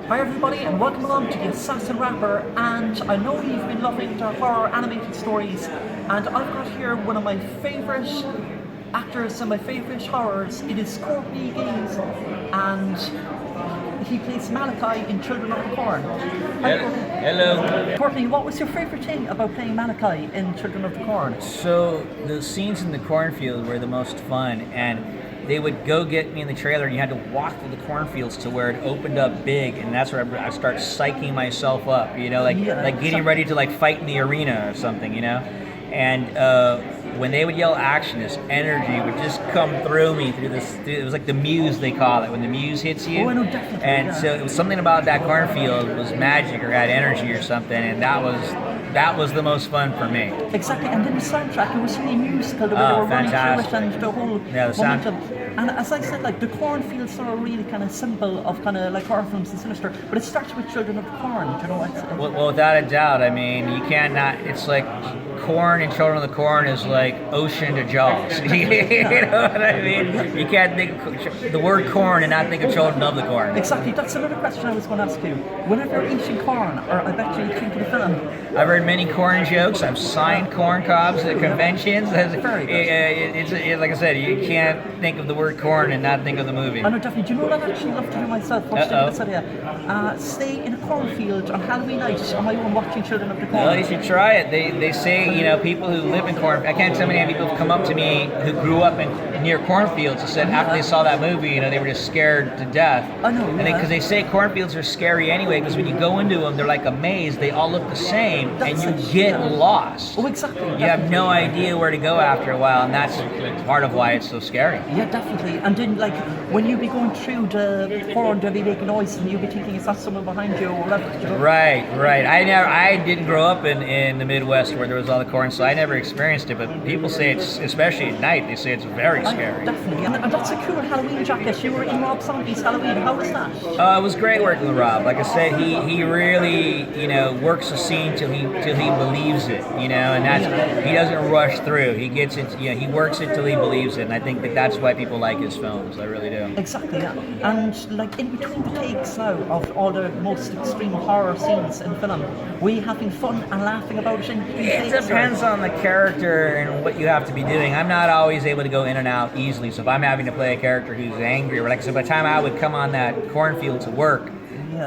Hi everybody and welcome along to the Assassin Rapper, and I know you've been loving the horror animated stories, and I've got here one of my favourite actors and my favourite horrors. It is Courtney, and he plays Malachi in Children of the Corn. Hi, Courtney. Hello. Courtney, what was your favourite thing about playing Malachi in Children of the Corn? So the scenes in the cornfield were the most fun, and they would go get me in the trailer, and you had to walk through the cornfields to where it opened up big, and that's where I start psyching myself up, like getting ready to fight in the arena or something, And when they would yell action, this energy would just come through me through this. It was like the muse, they call it, when the muse hits you. Oh, I know, definitely. And so it was something about that cornfield was magic or had energy or something, and that was the most fun for me. Exactly, and then the soundtrack, it was really musical, the way they were running through it and the whole momentum. And as I said, the cornfields are a really kind of symbol of kind of horror films and sinister, but it starts with Children of the Corn, Well, without a doubt, I mean, you cannot, it's like corn and Children of the Corn is like ocean to Jaws. You know what I mean? You can't think the word corn and not think of Children of the Corn. Exactly, that's another question I was going to ask you. Whenever you're eating corn, or I bet you think of the film. I've heard many corn jokes. I've signed corn cobs at conventions. It's like I said, you can't think of the word corn and not think of the movie. I know, definitely. Do you know what I'd actually love to do myself? Stay in a cornfield on Halloween night on my own watching Children of the Corn. Well, you should try it. They say, people who live in corn, I can't tell how many people have come up to me who grew up near cornfields and said after they saw that movie, they were just scared to death. I know, yeah. Because they say cornfields are scary anyway, because when you go into them, they're like a maze. They all look the same, and you get lost. Oh, exactly. You have no idea where to go after a while, and that's part of why it's so scary. Yeah, definitely. And then, when you be going through the corn, they'll be making noise, and you'll be thinking, is that someone behind you or whatever? Right. I didn't grow up in the Midwest where there was all the corn, so I never experienced it. But people say it's, especially at night, they say it's very scary. Definitely. And that's a cool Halloween jacket. You were in Rob Zombie's Halloween. How was that? It was great working with Rob. Like I said, he really works a scene till he believes it. And he doesn't rush through. He gets it. He works it till he believes it. And I think that's why people like his films. I really do. Exactly. Yeah. And in between the takes now of all the most extreme horror scenes in film, were you having fun and laughing about it? It depends on the character and what you have to be doing. I'm not always able to go in and out easily. So if I'm having to play a character who's angry, or so by the time I would come on that cornfield to work,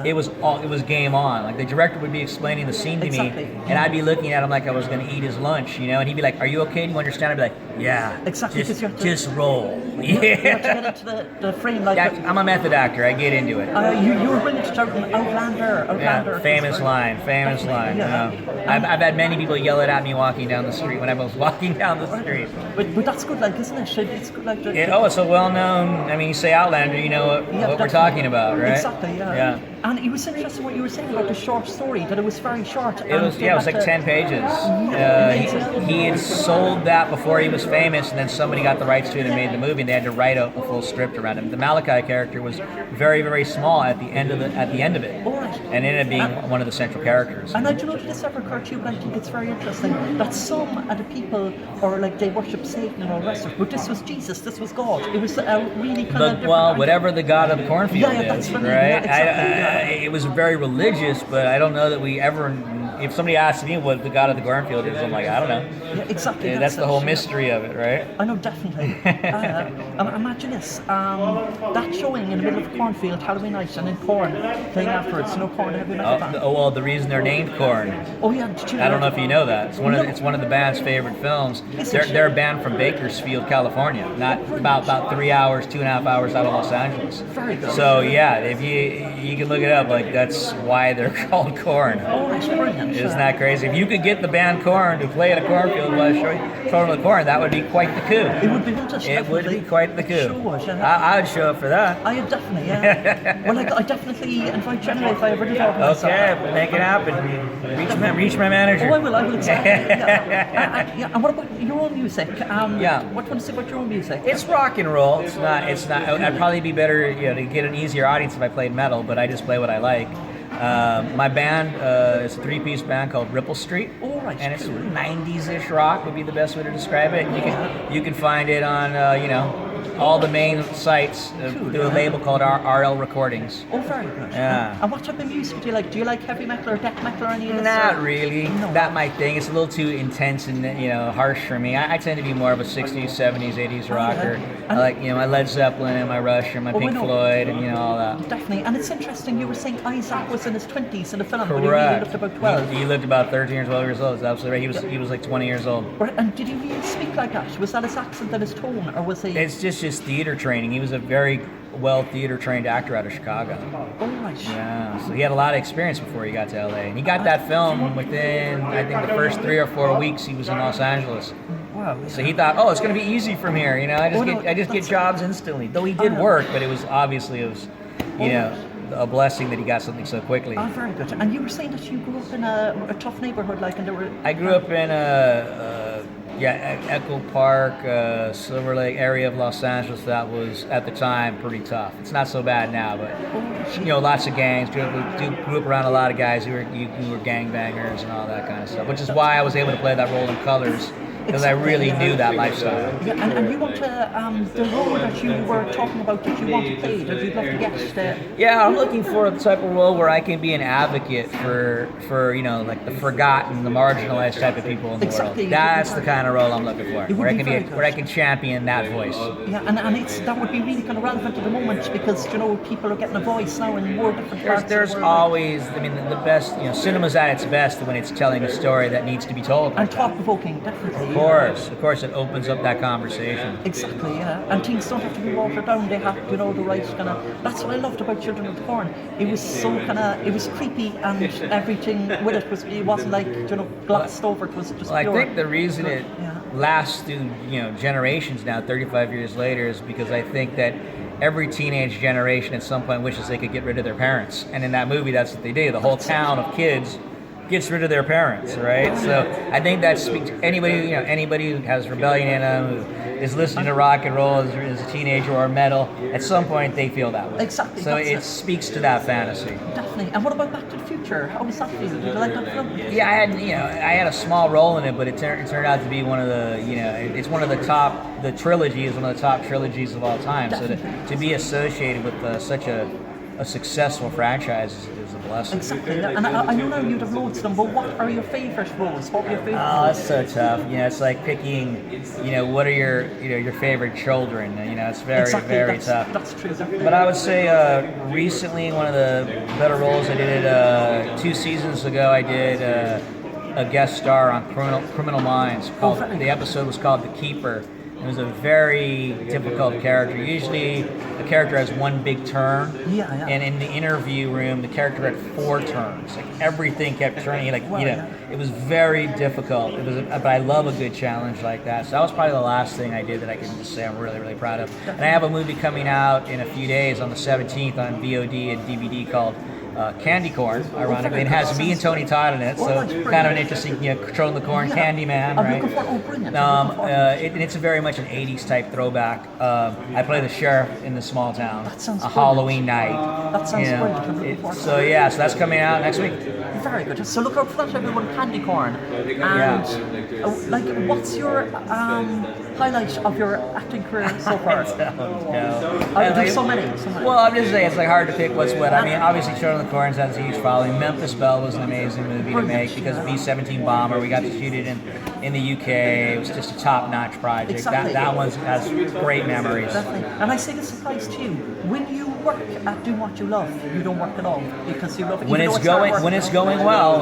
it was game on. The director would be explaining the scene to me, and I'd be looking at him like I was going to eat his lunch, and he'd be like, "Are you okay? Do you understand?" I'd be like, "Yeah, exactly. Just roll." You have to get into the frame. I'm a method actor. I get into it. You were brilliant to Outlander. Yeah, famous line. Yeah. I've had many people yell it at me walking down the street when I was walking down the street. But that's good, isn't it? It's good, it's a well-known. I mean, you say Outlander, you know what we're talking about, right? Exactly. Yeah. And it was interesting what you were saying about the short story, that it was very short. It was 10 pages. He had sold that before he was famous, and then somebody got the rights to it and made the movie, and they had to write a full script around him. The Malachi character was very, very small at the end of it, and ended up being one of the central characters. And I don't know if this ever occurred to you, but I think it's very interesting that some of the people, they worship Satan and all the rest of it, but this was Jesus, this was God. It was really kind of different. Well, whatever the God of the cornfield is, right? Yeah, it was very religious, but I don't know that we ever. If somebody asked me what the God of the cornfield is, I'm like, I don't know. Yeah, exactly. That's the whole mystery of it, right? I know, definitely. Imagine this: that showing in the middle of a cornfield, Halloween night, and then corn playing afterwards. No corn. Have you met that? Oh well, the reason they're named Corn. Oh yeah. I don't know if you know that. It's one of the band's favorite films. They're a band from Bakersfield, California, not about 3 hours, 2.5 hours out of Los Angeles. Very good. So yeah, if you can look it up, that's why they're called Corn. Oh, that's brilliant. Isn't that crazy? If you could get the band Corn to play at a cornfield while showing Children of the Corn, that would be quite the coup. It would be fantastic. It would be quite the coup. Sure, I'd show up for that. I definitely, yeah. Well, I definitely invite you anyway if I ever did organise that. Okay, make it happen. Reach my manager. Oh, I will exactly. And what about your own music? What do you want to say about your own music? It's rock and roll. It's not. I'd probably be better, to get an easier audience if I played metal, but I just play what I like. My band is a three-piece band called Ripple Street, and it's 90s-ish rock would be the best way to describe it. You can find it on all the main sites through a label called RL Recordings. Oh, very good. Yeah. And what type of music do you like? Do you like heavy metal or death metal or any of this? Not really. No. Not my thing. It's a little too intense and harsh for me. I tend to be more of a 60s, 70s, 80s rocker. I like my Led Zeppelin and my Rush and my Pink Floyd and all that. Definitely. And it's interesting. You were saying Isaac was in his 20s in the film, but he Correct. lived about 12. He lived about 13 or 12 years old. That's absolutely right. He was like 20 years old. Right. And did he really speak like that? Was that his accent and his tone, or was he? It's just his theater training. He was a very well theater trained actor out of Chicago. Oh, right. Yeah, so he had a lot of experience before he got to LA, and he got that film within I think the first 3 or 4 weeks he was in Los Angeles. Wow. So he thought, it's going to be easy from here. I just get jobs instantly. Though he did work, but it was a blessing that he got something so quickly. Oh, very good. And you were saying that you grew up in a tough neighborhood, like, and there were. I grew up in Echo Park, Silver Lake area of Los Angeles. That was at the time pretty tough. It's not so bad now, but lots of gangs. Grew up around a lot of guys who were gangbangers and all that kind of stuff. Which is why I was able to play that role in Colors. Because I really knew that lifestyle. Yeah, and you want to, the role that you were talking about that you want to play, that you'd love to get. Yeah, I'm looking for the type of role where I can be an advocate for like the forgotten, the marginalized type of people in the world. That's the kind of role I'm looking for, where I can champion that voice. Yeah, and that would be really kind of relevant at the moment because people are getting a voice now in more different parts. There's always, the best. Cinema's at its best when it's telling a story that needs to be told. And thought-provoking, definitely. Of course, it opens up that conversation. Exactly, yeah. And things don't have to be watered down. They have, the right kind of. That's what I loved about Children of the Corn. It was so it was creepy, and everything with it wasn't like glossed over. It was just. Well, I think the reason it lasts through generations now, 35 years later, is because I think that every teenage generation at some point wishes they could get rid of their parents, and in that movie, that's what they do. The whole town of kids gets rid of their parents, right? So I think that speaks to anybody who has rebellion in them, who is listening to rock and roll as a teenager or metal, at some point they feel that way. Exactly. So it speaks to that fantasy. Definitely. And what about Back to the Future? How was that for you? Did you like that film? Yeah, I had a small role in it, but it turned out to be one of the, it's one of the top, the trilogy is one of the top trilogies of all time. Definitely. So to be associated with such a successful franchise is a blessing. Exactly. And I know now you'd have loads of them, but what are your favourite roles? What were your favourite roles? That's so tough. It's like picking, what are your favorite children? It's very, very tough. That's true. But I would say recently one of the better roles I did 2 seasons ago, I did a guest star on Criminal Minds. The episode was called The Keeper. It was a very difficult character. Usually, the character has one big turn, and in the interview room, the character had 4 turns. Like everything kept turning. It was very difficult. But I love a good challenge like that. So that was probably the last thing I did that I can just say I'm really, really proud of. And I have a movie coming out in a few days on the 17th on VOD and DVD called Candy Corn, ironically. It has me and Tony Todd in it, so kind of an interesting, controlling the corn, Candy Man, right? And it's very much an 80s type throwback. I play the sheriff in the small town. That sounds Halloween night. That sounds brilliant. So that's coming out next week. Very good. So look out for that, everyone. Candy Corn. And what's your highlight of your acting career so far? There's so many. Well, I'm just saying it's hard to pick what's what. I mean, obviously, Children of the Corn has a huge following. Memphis Belle was an amazing movie to make because B-17 bomber. We got to shoot it in the UK. It was just a top-notch project. Exactly. That one has great memories. Definitely. And I say this applies to you. When you work at doing what you love, you don't work at all because you love it. When it's going well,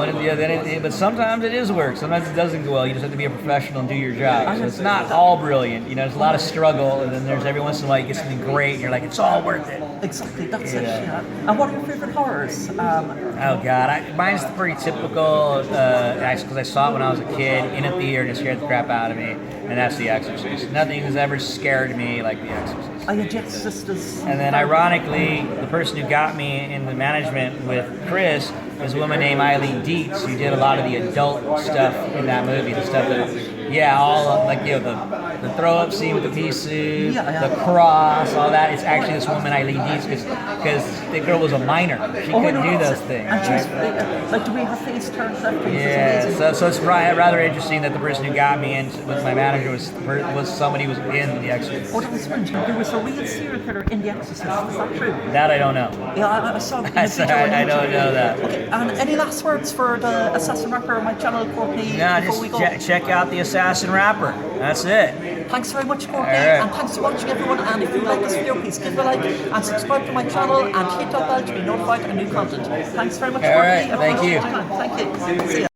but sometimes it is work. Sometimes it doesn't go well. You just have to be a professional and do your job. So it's not all brilliant. There's a lot of struggle, and then there's every once in a while you get something great, and you're like, it's all worth it. Exactly, that's it. Yeah. And what are your favorite horrors? Oh God, mine's pretty typical. Because I saw it when I was a kid in a theater, and it scared the crap out of me. And that's The Exorcist. Nothing has ever scared me like The Exorcist. And then, ironically, the person who got me in the management with Chris is a woman named Eileen Dietz, who did a lot of the adult stuff in that movie. The stuff that, all the throw up scene with the pea soup, Yeah. the cross, all that. It's actually this woman Eileen Dees because the girl was a minor. She couldn't do those things. And she's right? like the way her face turns out. Yeah, so it's rather interesting that the person who got me in with my manager was somebody who was in The Exorcist. Oh, that was strange. There was a real serial killer in The Exorcist. Is that true? That I don't know. Yeah, I saw. I don't know that. Okay, and any last words for the Assassin Rapper on my channel, Courtney? No, before we go? just check out The Assassin Rapper. That's it. Thanks very much, Courtney, All right. and thanks for watching, everyone. And if you like this video, please give it a like and subscribe to my channel and hit that bell to be notified of new content. Thanks very much, All Courtney. right, thank you. Thank you. See ya.